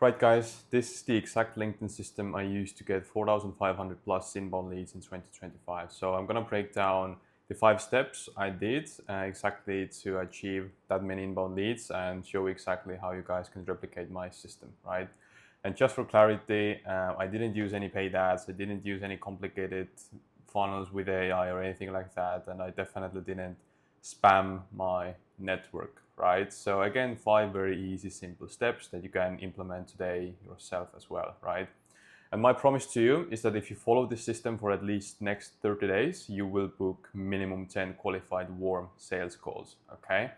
Right guys, this is the exact LinkedIn system I used to get 4,500 plus inbound leads in 2025. So I'm gonna break down the 5 steps I did exactly to achieve that many inbound leads and show exactly how you guys can replicate my system, right? And just for clarity, I didn't use any paid ads, I didn't use any complicated funnels with AI or anything like that, and I definitely didn't spam my network, right? So again, 5 very easy, simple steps that you can implement today yourself as well, right? And my promise to you is that if you follow this system for at least next 30 days, you will book minimum 10 qualified warm sales calls, okay?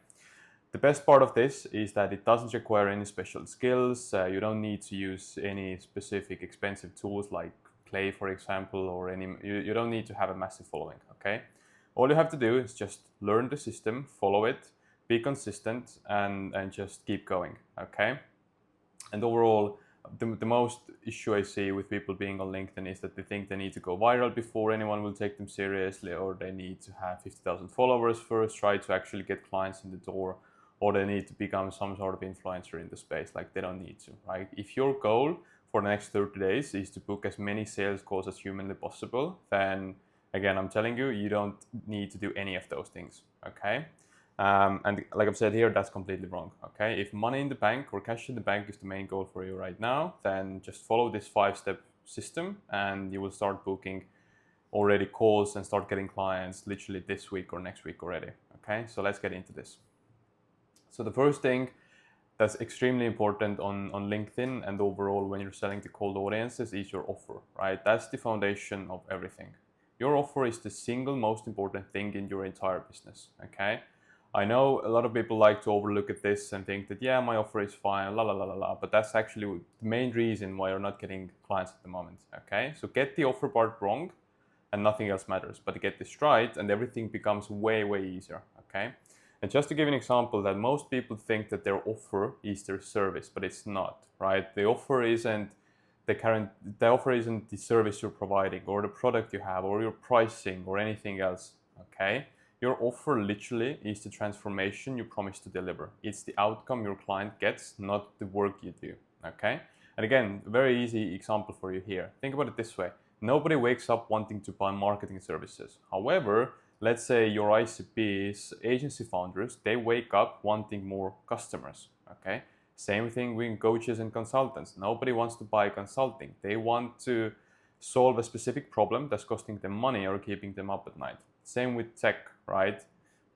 The best part of this is that it doesn't require any special skills. You don't need to use any specific expensive tools like Clay, for example, or you don't need to have a massive following, okay? All you have to do is just learn the system, follow it, be consistent, and just keep going, okay? And overall, the most issue I see with people being on LinkedIn is that they think they need to go viral before anyone will take them seriously, or they need to have 50,000 followers first, try to actually get clients in the door, or they need to become some sort of influencer in the space. Like, they don't need to, right? If your goal for the next 30 days is to book as many sales calls as humanly possible, then again, I'm telling you, you don't need to do any of those things, okay? And like I've said here, that's completely wrong, okay? If money in the bank or cash in the bank is the main goal for you right now, then just follow this 5-step system and you will start booking already calls and start getting clients literally this week or next week already, okay? So let's get into this. So the first thing that's extremely important on LinkedIn and overall when you're selling to cold audiences is your offer, right? That's the foundation of everything. Your offer is the single most important thing in your entire business, okay? I know a lot of people like to overlook at this and think that, yeah, my offer is fine, la la la la la, but that's actually the main reason why you're not getting clients at the moment, okay? So get the offer part wrong and nothing else matters, but get this right and everything becomes way, way easier, okay? And just to give an example, that most people think that their offer is their service, but it's not, right? The offer isn't the offer isn't the service you're providing or the product you have or your pricing or anything else, okay? Your offer literally is the transformation you promise to deliver. It's the outcome your client gets, not the work you do, okay? And again, very easy example for you here. Think about it this way. Nobody wakes up wanting to buy marketing services. However, let's say your ICPs, agency founders, they wake up wanting more customers, okay? Same thing with coaches and consultants. Nobody wants to buy consulting. They want to solve a specific problem that's costing them money or keeping them up at night. Same with tech, right?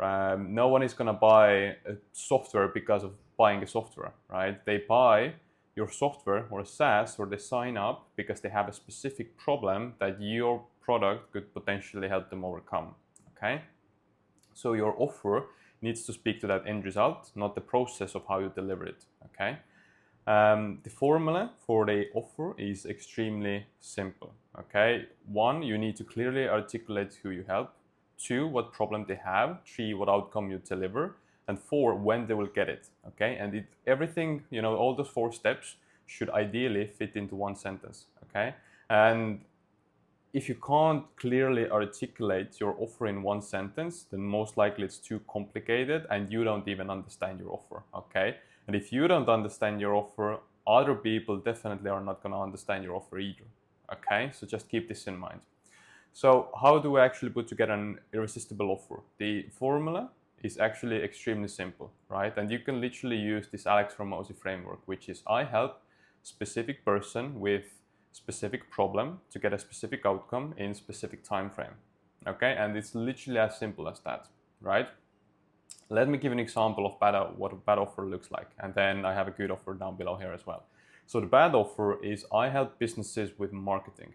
No one is going to buy a software because of buying a software, right? They buy your software or a SaaS, or they sign up because they have a specific problem that your product could potentially help them overcome, okay? So your offer needs to speak to that end result, not the process of how you deliver it, okay? The formula for the offer is extremely simple, okay? 1, you need to clearly articulate who you help. 2, what problem they have. 3, what outcome you deliver. And 4, when they will get it, okay? And everything, all those 4 steps should ideally fit into one sentence, okay? And if you can't clearly articulate your offer in one sentence, then most likely it's too complicated and you don't even understand your offer, okay? And if you don't understand your offer, other people definitely are not going to understand your offer either, okay? So just keep this in mind. So how do we actually put together an irresistible offer? The formula is actually extremely simple, right? And you can literally use this Alex Hormozi framework, which is I help specific person with specific problem to get a specific outcome in specific time frame, okay? And it's literally as simple as that, right? Let me give an example of what a bad offer looks like, and then I have a good offer down below here as well. So the bad offer is I help businesses with marketing.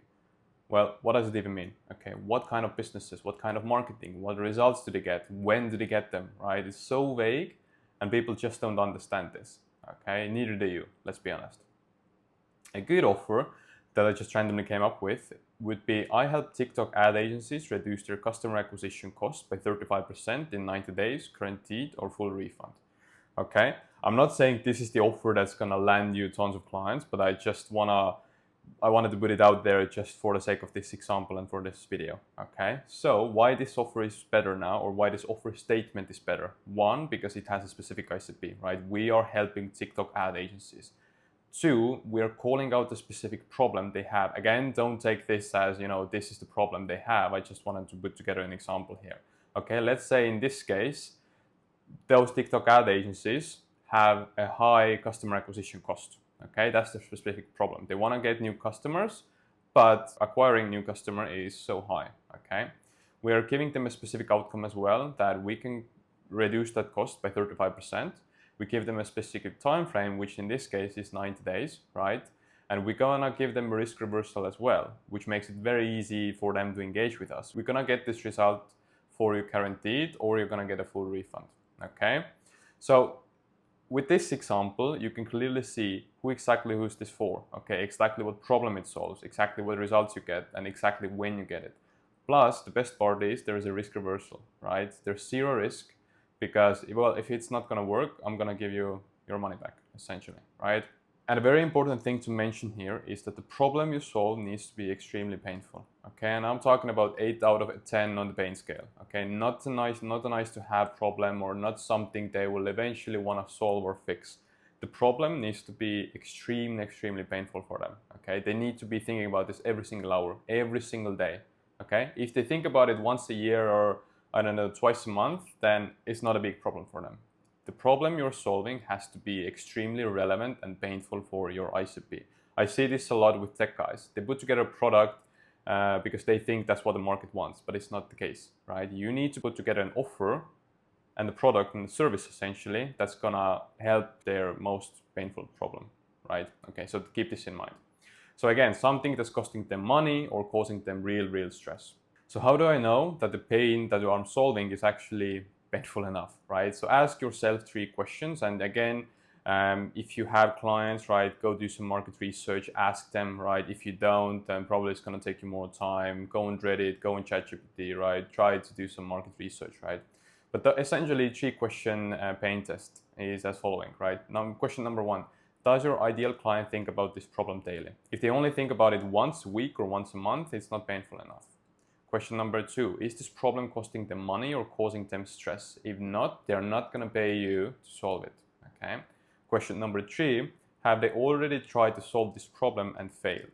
Well, what does it even mean? Okay, what kind of businesses, what kind of marketing, what results do they get, when do they get them, right? It's so vague and people just don't understand this, okay? Neither do you, let's be honest. A good offer that I just randomly came up with would be I help TikTok ad agencies reduce their customer acquisition cost by 35% in 90 days, guaranteed or full refund. Okay, I'm not saying this is the offer that's gonna land you tons of clients, but I wanted to put it out there just for the sake of this example and for this video, okay? So why this offer is better now, or why this offer statement is better? 1, because it has a specific ICP, right? We are helping TikTok ad agencies. 2, we're calling out the specific problem they have. Again, don't take this as, this is the problem they have. I just wanted to put together an example here. Okay, let's say in this case, those TikTok ad agencies have a high customer acquisition cost. Okay, that's the specific problem. They want to get new customers, but acquiring new customer is so high. Okay, we are giving them a specific outcome as well, that we can reduce that cost by 35%. We give them a specific time frame, which in this case is 90 days, right? And we're gonna give them a risk reversal as well, which makes it very easy for them to engage with us. We're gonna get this result for you guaranteed, or you're gonna get a full refund. Okay, so with this example, you can clearly see who's this for. Okay, exactly what problem it solves, exactly what results you get, and exactly when you get it. Plus, the best part is there is a risk reversal, right? There's zero risk, because, well, if it's not gonna work, I'm gonna give you your money back, essentially, right? And a very important thing to mention here is that the problem you solve needs to be extremely painful, okay? And I'm talking about 8 out of 10 on the pain scale, okay? Not a nice to have problem, or not something they will eventually want to solve or fix. The problem needs to be extremely painful for them, okay? They need to be thinking about this every single hour, every single day, okay? If they think about it once a year, or I don't know, twice a month, then it's not a big problem for them. The problem you're solving has to be extremely relevant and painful for your ICP. I see this a lot with tech guys. They put together a product because they think that's what the market wants, but it's not the case, right? You need to put together an offer and the product and the service, essentially, that's gonna help their most painful problem, right? Okay, so keep this in mind. So again, something that's costing them money or causing them real stress. So how do I know that the pain that I'm solving is actually painful enough, right? So ask yourself 3 questions. And again, if you have clients, right, go do some market research, ask them, right? If you don't, then probably it's going to take you more time. Go on Reddit, go on ChatGPT, right? Try to do some market research, right? But the essentially 3-question pain test is as following, right? Now, question number 1, does your ideal client think about this problem daily? If they only think about it once a week or once a month, it's not painful enough. Question number 2, is this problem costing them money or causing them stress? If not, they're not going to pay you to solve it, okay? Question number 3, have they already tried to solve this problem and failed?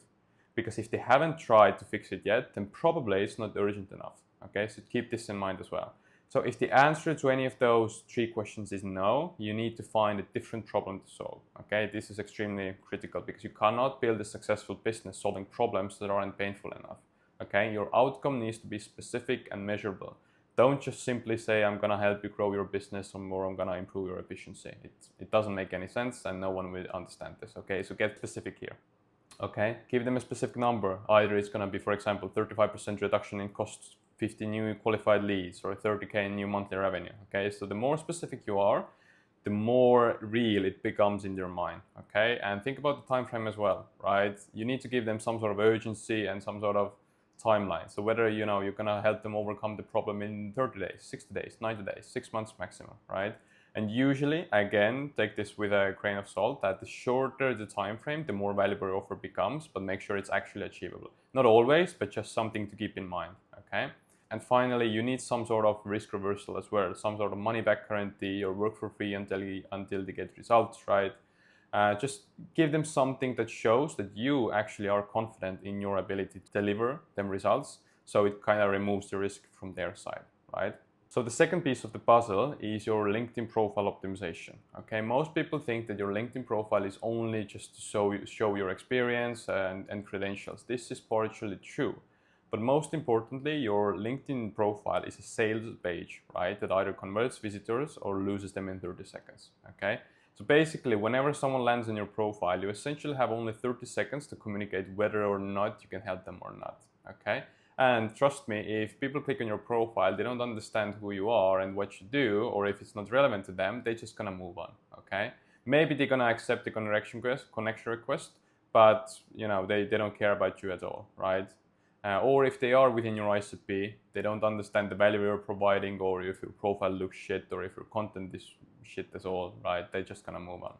Because if they haven't tried to fix it yet, then probably it's not urgent enough, okay? So keep this in mind as well. So if the answer to any of those 3 questions is no, you need to find a different problem to solve, okay? This is extremely critical, because you cannot build a successful business solving problems that aren't painful enough. Okay, your outcome needs to be specific and measurable. Don't just simply say, I'm gonna help you grow your business, or I'm gonna improve your efficiency. It doesn't make any sense, and no one will understand this, okay? So get specific here, okay? Give them a specific number. Either it's gonna be, for example, 35% reduction in costs, 50 new qualified leads, or 30K in new monthly revenue, okay? So the more specific you are, the more real it becomes in their mind, okay? And think about the time frame as well, right? You need to give them some sort of urgency and some sort of timeline. So whether you're gonna help them overcome the problem in 30 days, 60 days, 90 days, 6 months maximum, right? And usually, again, take this with a grain of salt, that the shorter the time frame, the more valuable your offer becomes, but make sure it's actually achievable. Not always, but just something to keep in mind, okay? And finally, you need some sort of risk reversal as well, some sort of money back guarantee, or work for free until they get results, right? Just give them something that shows that you actually are confident in your ability to deliver them results. So it kind of removes the risk from their side, right? So the second piece of the puzzle is your LinkedIn profile optimization. Okay, most people think that your LinkedIn profile is only just to show your experience and credentials. This is partially true. But most importantly, your LinkedIn profile is a sales page, right? That either converts visitors or loses them in 30 seconds, okay? So basically, whenever someone lands on your profile, you essentially have only 30 seconds to communicate whether or not you can help them or not, okay? And trust me, if people click on your profile, they don't understand who you are and what you do, or if it's not relevant to them, they're just gonna move on, okay? Maybe they're gonna accept the connection request, but they don't care about you at all, right? Or if they are within your ICP, they don't understand the value you're providing, or if your profile looks shit, or if your content is shit as all, right? They're just gonna move on.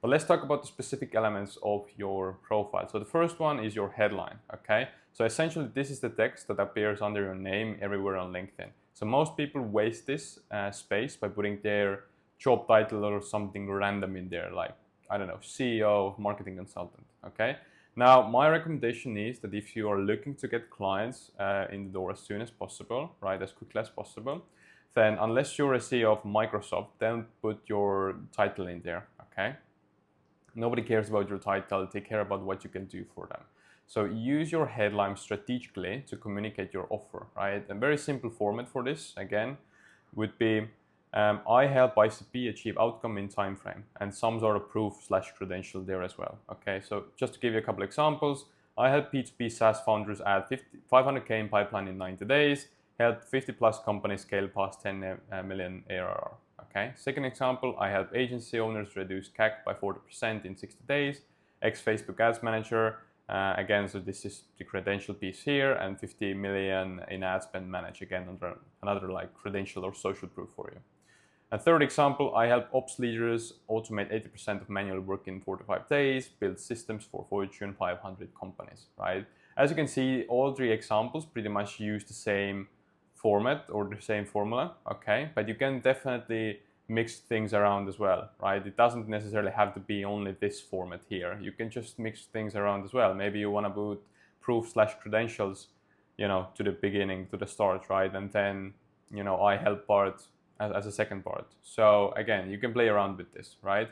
But let's talk about the specific elements of your profile. So the first one is your headline, okay? So essentially, this is the text that appears under your name everywhere on LinkedIn. So most people waste this space by putting their job title or something random in there, like, I don't know, CEO of marketing consultant, okay? Now, my recommendation is that if you are looking to get clients in the door as soon as possible, right, as quickly as possible, then unless you're a CEO of Microsoft, don't put your title in there, okay? Nobody cares about your title, they care about what you can do for them. So use your headline strategically to communicate your offer, right? A very simple format for this, again, would be I help ICP achieve outcome in time frame, and some sort of proof/credential there as well. Okay, so just to give you a couple examples, I help P2P SaaS founders add 500K in pipeline in 90 days, help 50 plus companies scale past 10 million ARR. Okay, second example, I help agency owners reduce CAC by 40% in 60 days, ex-Facebook Ads Manager. Again, so this is the credential piece here, and 50 million in ad spend manage, again, another like credential or social proof for you. A third example, I help ops leaders automate 80% of manual work in 45 days, build systems for Fortune 500 companies, right? As you can see, all three examples pretty much use the same format or the same formula, okay? But you can definitely mix things around as well, right? It doesn't necessarily have to be only this format here. You can just mix things around as well. Maybe you want to put proof/credentials, you know, to the beginning, to the start, right? And then, you know, I help part as a second part. So again, you can play around with this, right?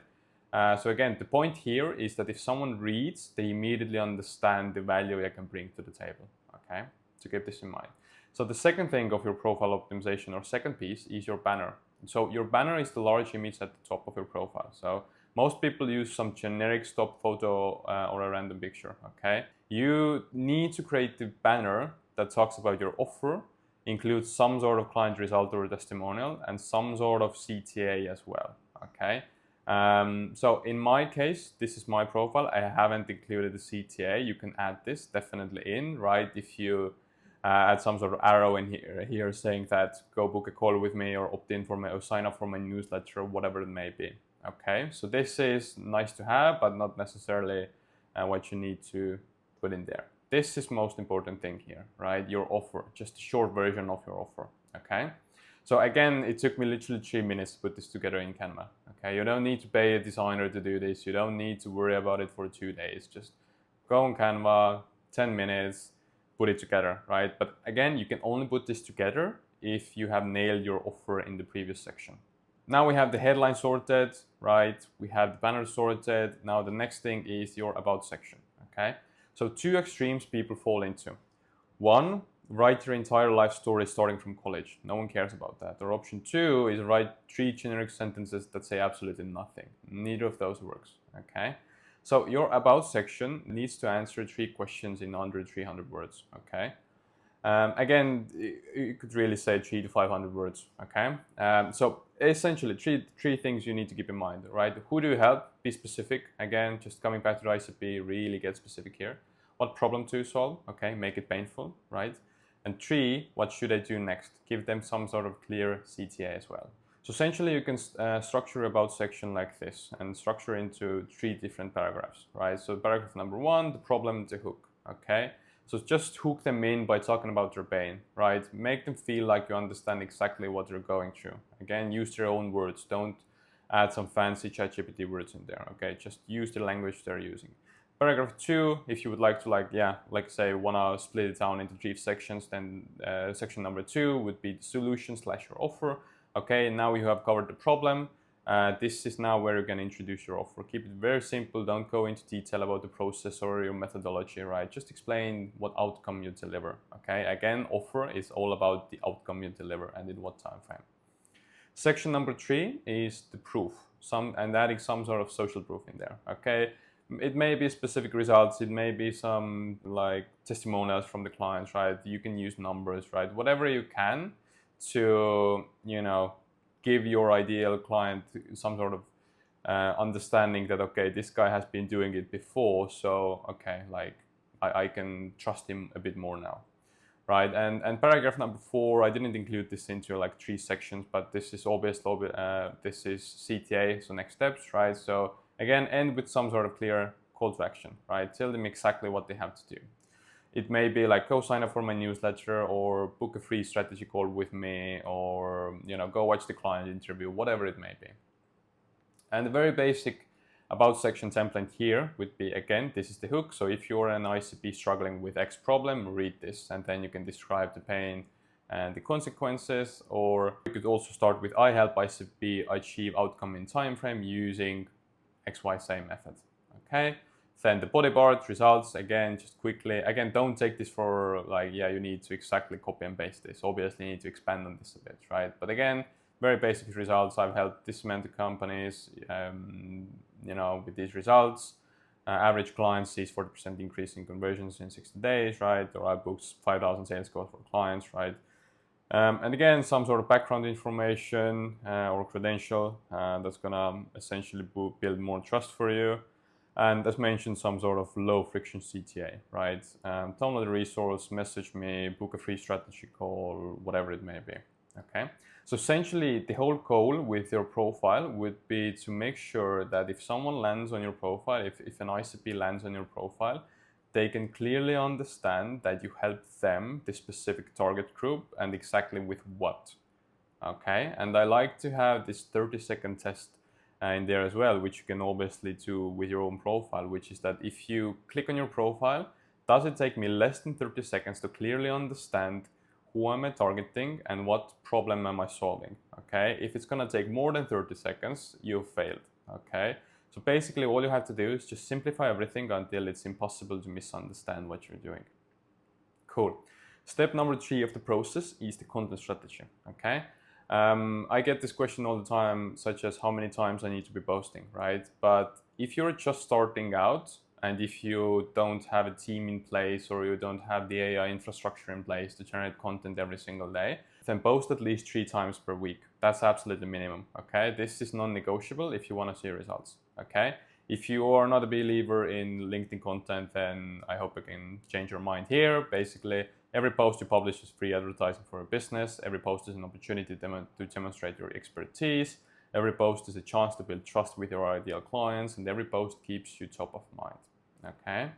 So again, the point here is that if someone reads, they immediately understand the value I can bring to the table, okay? So keep this in mind. So the second thing of your profile optimization, or second piece, is your banner. So your banner is the large image at the top of your profile. So most people use some generic stock photo or a random picture, okay? You need to create the banner that talks about your offer, includes some sort of client result or testimonial, and some sort of CTA as well, okay? So in my case, this is my profile. I haven't included the CTA. You can add this definitely in, right? If you add some sort of arrow in here saying that go book a call with me, or opt in for my, or sign up for my newsletter, or whatever it may be, okay? So this is nice to have, but not necessarily what you need to put in there. This is most important thing here, right? Your offer, just a short version of your offer, okay? So again, it took me literally 3 minutes to put this together in Canva, okay? You don't need to pay a designer to do this. You don't need to worry about it for 2 days. Just go on Canva, 10 minutes, put it together, right? But again, you can only put this together if you have nailed your offer in the previous section. Now we have the headline sorted, right? We have the banner sorted. Now the next thing is your about section, okay? So two extremes people fall into. One, write your entire life story starting from college. No one cares about that. Or option two is write 3 generic sentences that say absolutely nothing. Neither of those works, okay? So your about section needs to answer 3 questions in under 300 words, okay? Again, you could really say 300 to 500 words, okay? So essentially, three things you need to keep in mind, right? Who do you help? Be specific. Again, just coming back to the ICP, really get specific here. What problem to solve? Okay, make it painful, right? And 3, what should I do next? Give them some sort of clear CTA as well. So essentially, you can structure about section like this and structure into 3 different paragraphs, right? So paragraph number 1, the problem, the hook, okay? So just hook them in by talking about their pain, right? Make them feel like you understand exactly what they're going through. Again, use their own words. Don't add some fancy ChatGPT words in there, okay? Just use the language they're using. Paragraph 2, if you would like to say wanna split it down into 3 sections, then section number 2 would be the solution / your offer. Okay, now you have covered the problem. This is now where you're going to introduce your offer. Keep it very simple. Don't go into detail about the process or your methodology, right? Just explain what outcome you deliver, okay? Again, offer is all about the outcome you deliver and in what time frame. Section number 3 is the proof, and adding some sort of social proof in there, okay? It may be specific results. It may be some like testimonials from the clients, right? You can use numbers, right? Whatever you can to, you know, give your ideal client some sort of understanding that, okay, this guy has been doing it before, so okay, like I can trust him a bit more now, right? And paragraph number 4, I didn't include this into like 3 sections, but this is obviously this is CTA, so next steps, right? So again, end with some sort of clear call to action, right? Tell them exactly what they have to do. It may be like, go sign up for my newsletter, or book a free strategy call with me, or, you know, go watch the client interview, whatever it may be. And the very basic About section template here would be, again, this is the hook. So if you're an ICP struggling with X problem, read this, and then you can describe the pain and the consequences. Or you could also start with, I help ICP achieve outcome in time frame using XYZ method. Okay. Then the body part results, again, just quickly. Again, don't take this for like, yeah, you need to exactly copy and paste this. Obviously, you need to expand on this a bit, right? But again, very basic results. I've helped this amount of companies, with these results. Average client sees 40% increase in conversions in 60 days, right? Or I booked 5,000 sales calls for clients, right? And again, some sort of background information or credential that's gonna essentially build more trust for you. And as mentioned, some sort of low friction CTA, right? Download the resource, message me, book a free strategy call, whatever it may be, okay? So essentially, the whole goal with your profile would be to make sure that if someone lands on your profile, if an ICP lands on your profile, they can clearly understand that you help them, the specific target group, and exactly with what, okay? And I like to have this 30-second test in there as well, which you can obviously do with your own profile, which is that if you click on your profile, does it take me less than 30 seconds to clearly understand who am I targeting and what problem am I solving, okay? If it's gonna take more than 30 seconds, you've failed, okay? So basically all you have to do is just simplify everything until it's impossible to misunderstand what you're doing. Cool. Step number 3 of the process is the content strategy, okay? I get this question all the time, such as how many times I need to be posting, right? But if you're just starting out and if you don't have a team in place or you don't have the AI infrastructure in place to generate content every single day, then post at least 3 times per week. That's absolutely minimum, okay? This is non-negotiable if you want to see results, okay? If you are not a believer in LinkedIn content, then I hope you can change your mind here. Basically, every post you publish is free advertising for a business. Every post is an opportunity to demonstrate your expertise. Every post is a chance to build trust with your ideal clients, and every post keeps you top of mind, okay?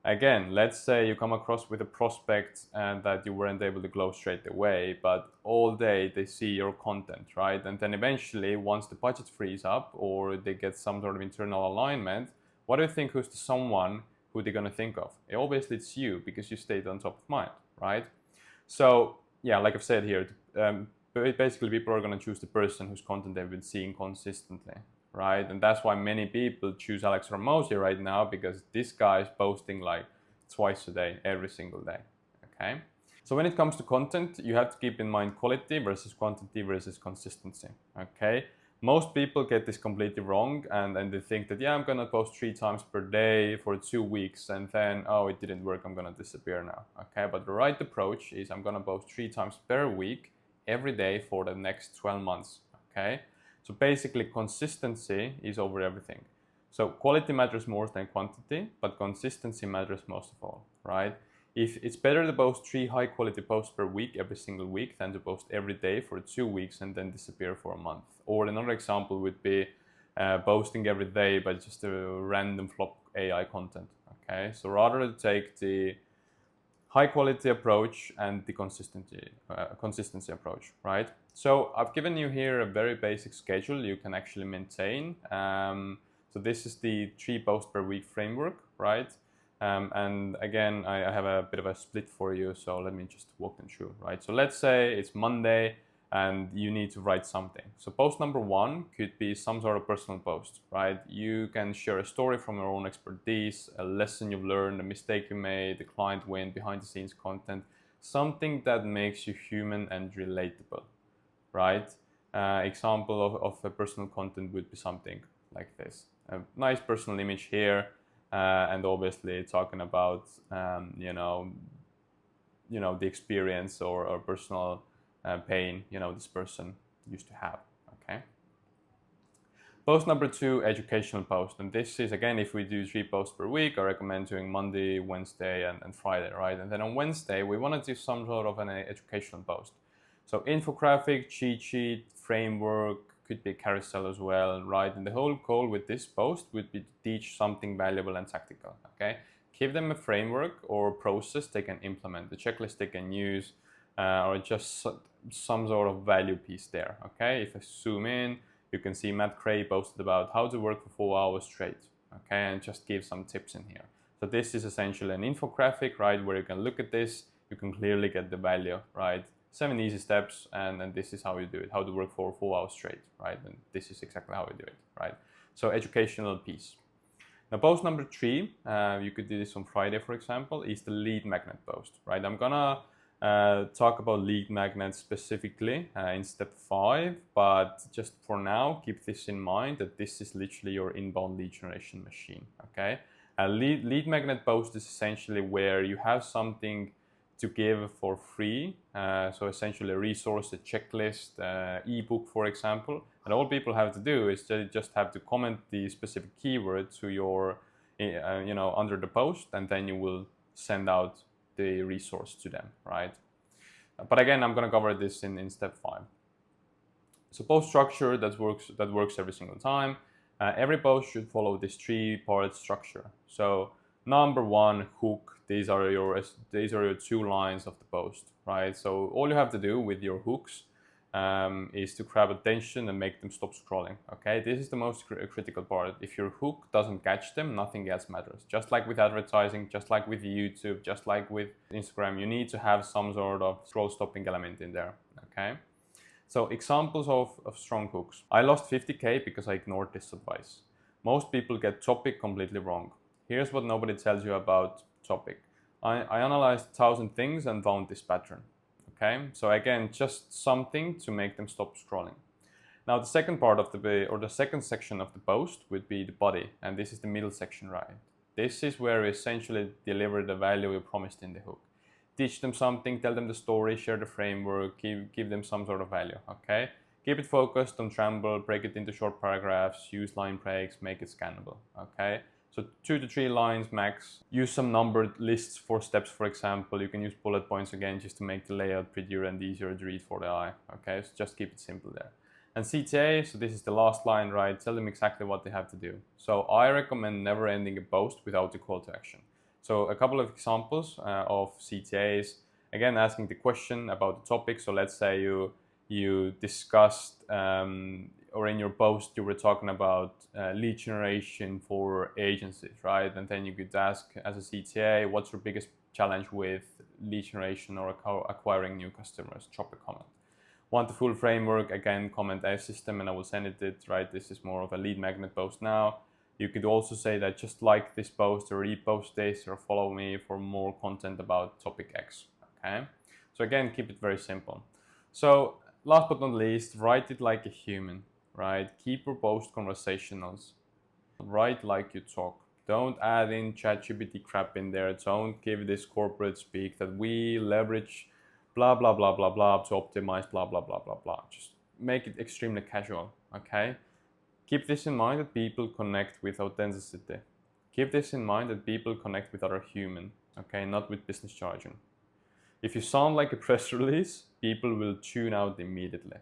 Again, let's say you come across with a prospect and that you weren't able to close straight away, but all day they see your content, right? And then eventually, once the budget frees up or they get some sort of internal alignment, what do you think who's the someone who they're gonna think of? Obviously, it's you because you stayed on top of mind, right? So yeah, like I've said here, basically people are gonna choose the person whose content they've been seeing consistently, right? And that's why many people choose Alex Hormozi right now, because this guy is posting like twice a day, every single day, okay? So when it comes to content, you have to keep in mind quality versus quantity versus consistency, okay? Most people get this completely wrong and they think that, yeah, I'm gonna post 3 times per day for 2 weeks and then, oh, it didn't work, I'm gonna disappear now, okay? But the right approach is I'm gonna post 3 times per week, every day for the next 12 months, okay? So basically consistency is over everything. So quality matters more than quantity, but consistency matters most of all, right? If it's better to post 3 high quality posts per week every single week than to post every day for 2 weeks and then disappear for a month. Or another example would be posting every day but just a random flop AI content, okay? So rather to take the high quality approach and the consistency approach, right? So I've given you here a very basic schedule you can actually maintain. So this is the 3 posts per week framework, right? And again, I have a bit of a split for you, so let me just walk them through, right? So let's say it's Monday and you need to write something. So post number 1 could be some sort of personal post, right? You can share a story from your own expertise, a lesson you've learned, a mistake you made, a client win, behind the scenes content, something that makes you human and relatable, right? Example of a personal content would be something like this. A nice personal image here, and obviously talking about, the experience or personal pain, this person used to have, okay? Post number 2, educational post. And this is, again, if we do 3 posts per week, I recommend doing Monday, Wednesday, and Friday, right? And then on Wednesday, we want to do some sort of an educational post. So infographic, cheat sheet, framework, could be a carousel as well, right? And the whole goal with this post would be to teach something valuable and tactical, okay? Give them a framework or process they can implement, the checklist they can use, or just some sort of value piece there, okay? If I zoom in, You can see Matt Gray posted about how to work for 4 hours straight, okay, and just give some tips in here. So this is essentially an infographic, right, where you can look at this, you can clearly get the value, right? 7 easy steps, and this is how you do it, how to work for 4 hours straight, right? And this is exactly how you do it, right? So educational piece. Now, post number 3, you could do this on Friday, for example, is the lead magnet post, right? I'm gonna talk about lead magnets specifically in step 5, but just for now, keep this in mind that this is literally your inbound lead generation machine, okay? A lead magnet post is essentially where you have something to give for free, so essentially a resource, a checklist, ebook, for example, and all people have to do is they just have to comment the specific keyword to your, under the post, and then you will send out the resource to them, right? But again, I'm going to cover this in step 5. So post structure that works every single time. Every post should follow this 3-part structure. So number 1, hook. These are your 2 lines of the post, right? So all you have to do with your hooks is to grab attention and make them stop scrolling, okay? This is the most critical part. If your hook doesn't catch them, nothing else matters. Just like with advertising, just like with YouTube, just like with Instagram, you need to have some sort of scroll stopping element in there, okay? So examples of strong hooks. I lost 50K because I ignored this advice. Most people get topic completely wrong. Here's what nobody tells you about topic. I analyzed 1,000 things and found this pattern. Okay, so again, just something to make them stop scrolling. Now the second part of the second section of the post would be the body, and this is the middle section, right? This is where we essentially deliver the value we promised in the hook. Teach them something, tell them the story, share the framework, give them some sort of value, okay? Keep it focused, don't tremble, break it into short paragraphs, use line breaks, make it scannable, okay? So 2 to 3 lines max. Use some numbered lists for steps, for example. You can use bullet points again just to make the layout prettier and easier to read for the eye, okay? So just keep it simple there. And CTA, so this is the last line, right? Tell them exactly what they have to do. So I recommend never ending a post without a call to action. So a couple of examples of CTAs, again, asking the question about the topic. So let's say you discussed, or in your post, you were talking about lead generation for agencies, right? And then you could ask as a CTA, what's your biggest challenge with lead generation or acquiring new customers? Drop a comment. Want the full framework? Again, comment a system and I will send it, right? This is more of a lead magnet post now. You could also say that just like this post or repost this or follow me for more content about topic X, okay? So again, keep it very simple. So last but not least, write it like a human, right? Keep your post conversationals. Write like you talk. Don't add in ChatGPT crap in there. Don't give this corporate speak that we leverage blah, blah, blah, blah, blah to optimize blah, blah, blah, blah, blah. Just make it extremely casual, okay? Keep this in mind that people connect with authenticity. Keep this in mind that people connect with other human, okay, not with business jargon. If you sound like a press release, people will tune out immediately.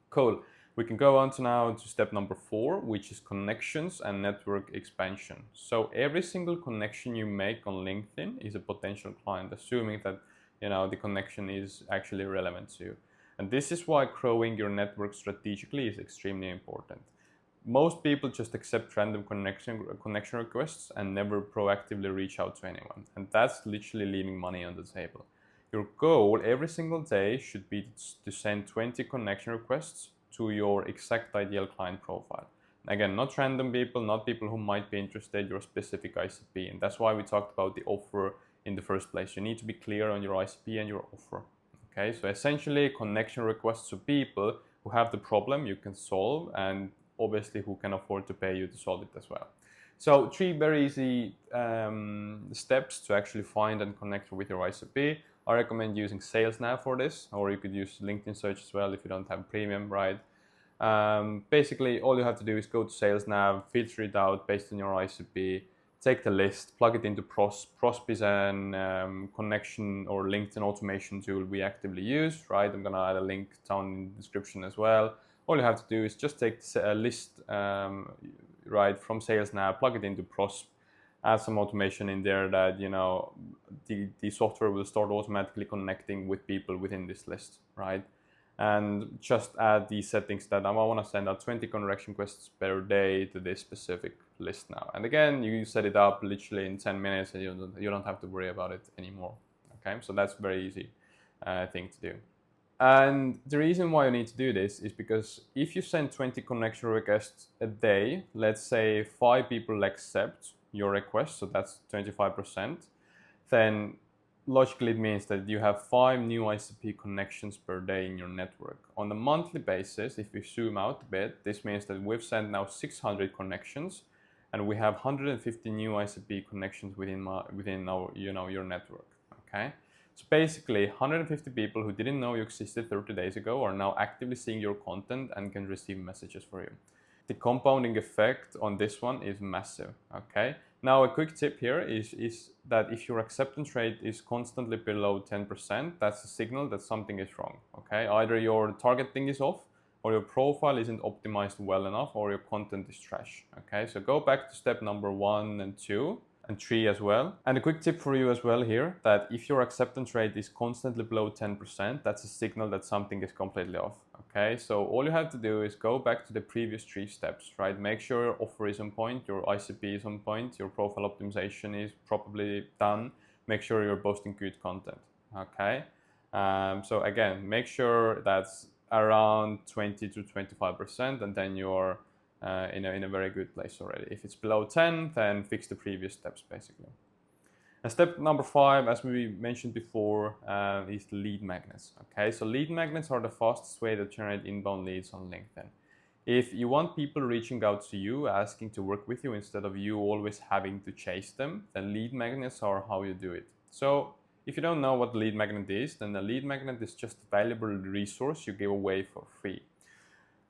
Cool. We can go on to now to step number 4, which is connections and network expansion. So every single connection you make on LinkedIn is a potential client, assuming that the connection is actually relevant to you. And this is why growing your network strategically is extremely important. Most people just accept random connection requests and never proactively reach out to anyone. And that's literally leaving money on the table. Your goal every single day should be to send 20 connection requests to your exact ideal client profile. Again, not random people, not people who might be interested in your specific ICP. And that's why we talked about the offer in the first place. You need to be clear on your ICP and your offer. Okay, so essentially connection requests to people who have the problem you can solve and obviously who can afford to pay you to solve it as well. So 3 very easy steps to actually find and connect with your ICP. I recommend using SalesNav for this, or you could use LinkedIn search as well if you don't have premium, right? Basically, all you have to do is go to SalesNav, filter it out based on your ICP, take the list, plug it into Prosp. Prosp is an connection or LinkedIn automation tool we actively use, right? I'm going to add a link down in the description as well. All you have to do is just take a list, right, from SalesNav, plug it into Prosp, add some automation in there that, the software will start automatically connecting with people within this list, right? and just add these settings that I want to send out 20 connection requests per day to this specific list now. And again, you set it up literally in 10 minutes and you don't have to worry about it anymore. Okay, so that's very easy thing to do. And the reason why you need to do this is because if you send 20 connection requests a day, let's say 5 people accept your request, so that's 25%, then logically it means that you have 5 new ICP connections per day in your network. On a monthly basis, if we zoom out a bit, this means that we've sent now 600 connections and we have 150 new ICP connections within our, your network, okay? So basically, 150 people who didn't know you existed 30 days ago are now actively seeing your content and can receive messages for you. The compounding effect on this one is massive, okay? Now, a quick tip here is that if your acceptance rate is constantly below 10%, that's a signal that something is wrong, okay? Either your targeting is off, or your profile isn't optimized well enough, or your content is trash, okay? So go back to step number 1 and 2, and 3 as well. And a quick tip for you as well here, that if your acceptance rate is constantly below 10%, that's a signal that something is completely off, okay? So all you have to do is go back to the previous 3 steps, right? Make sure your offer is on point, your ICP is on point, your profile optimization is properly done, make sure you're posting good content, okay? So again, make sure that's around 20 to 25%, and then you're in a very good place already. If it's below 10, then fix the previous steps basically. And step number 5, as we mentioned before, is lead magnets. Okay, so lead magnets are the fastest way to generate inbound leads on LinkedIn. If you want people reaching out to you, asking to work with you instead of you always having to chase them, then lead magnets are how you do it. So if you don't know what lead magnet is, then a lead magnet is just a valuable resource you give away for free.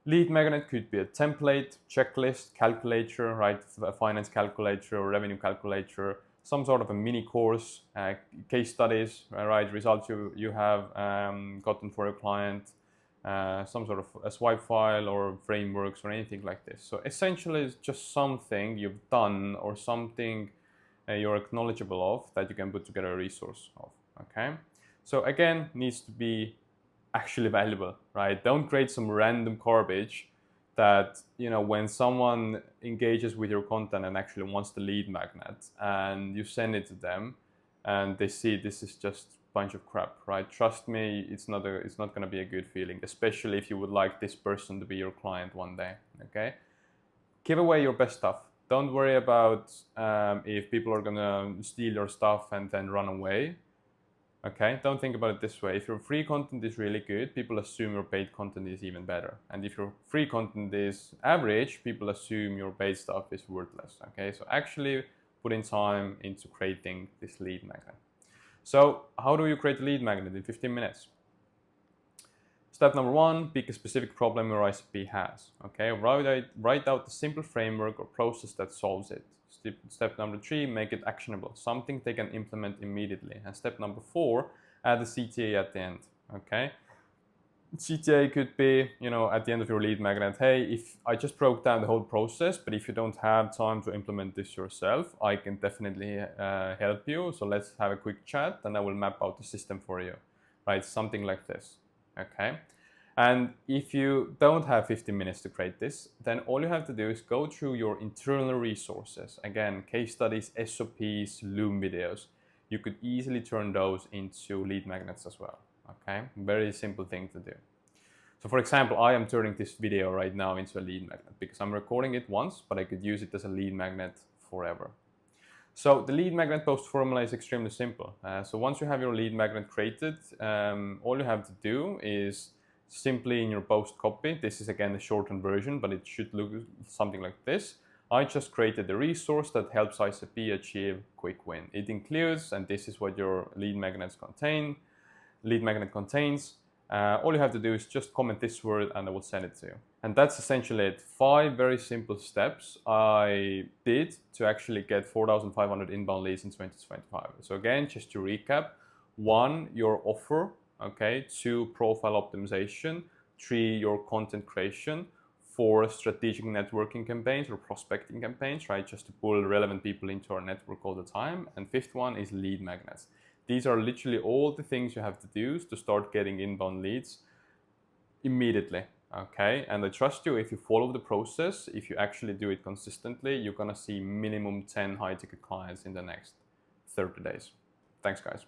Lead magnet could be a template, checklist, calculator, right? A finance calculator or revenue calculator, some sort of a mini course, case studies, right? Results you have gotten for a client, some sort of a swipe file or frameworks or anything like this. So essentially it's just something you've done or something you're knowledgeable of that you can put together a resource of, okay? So again, needs to be actually valuable, right? Don't create some random garbage that, when someone engages with your content and actually wants the lead magnet and you send it to them and they see this is just a bunch of crap, right? Trust me, it's not going to be a good feeling, especially if you would like this person to be your client one day, okay? Give away your best stuff. Don't worry about if people are going to steal your stuff and then run away. Okay, don't think about it this way. If your free content is really good, people assume your paid content is even better. And if your free content is average, people assume your paid stuff is worthless. Okay, so actually put in time into creating this lead magnet. So how do you create a lead magnet in 15 minutes? Step number 1, pick a specific problem your ICP has. Okay, write out the simple framework or process that solves it. Step number 3, make it actionable, something they can implement immediately. And step number 4, add a CTA at the end. Okay, CTA could be, at the end of your lead magnet, hey, if I just broke down the whole process, but if you don't have time to implement this yourself, I can definitely help you. So let's have a quick chat and I will map out the system for you, right? Something like this. Okay, and if you don't have 15 minutes to create this, then all you have to do is go through your internal resources. Again, case studies, SOPs, Loom videos. You could easily turn those into lead magnets as well. Okay, very simple thing to do. So for example, I am turning this video right now into a lead magnet because I'm recording it once, but I could use it as a lead magnet forever. So the lead magnet post formula is extremely simple. So once you have your lead magnet created, all you have to do is simply in your post copy, this is again the shortened version, but it should look something like this. I just created a resource that helps ICP achieve quick win. It includes, and this is what your lead magnet contains. All you have to do is just comment this word and I will send it to you. And that's essentially it. 5 very simple steps I did to actually get 4,500 inbound leads in 2025. So again, just to recap, 1, your offer, okay, 2, profile optimization, 3, your content creation, 4, strategic networking campaigns or prospecting campaigns, right, just to pull relevant people into our network all the time, and 5th one is lead magnets. These are literally all the things you have to do to start getting inbound leads immediately. Okay, and I trust you. If you follow the process, if you actually do it consistently, you're gonna see minimum 10 high ticket clients in the next 30 days. Thanks, guys.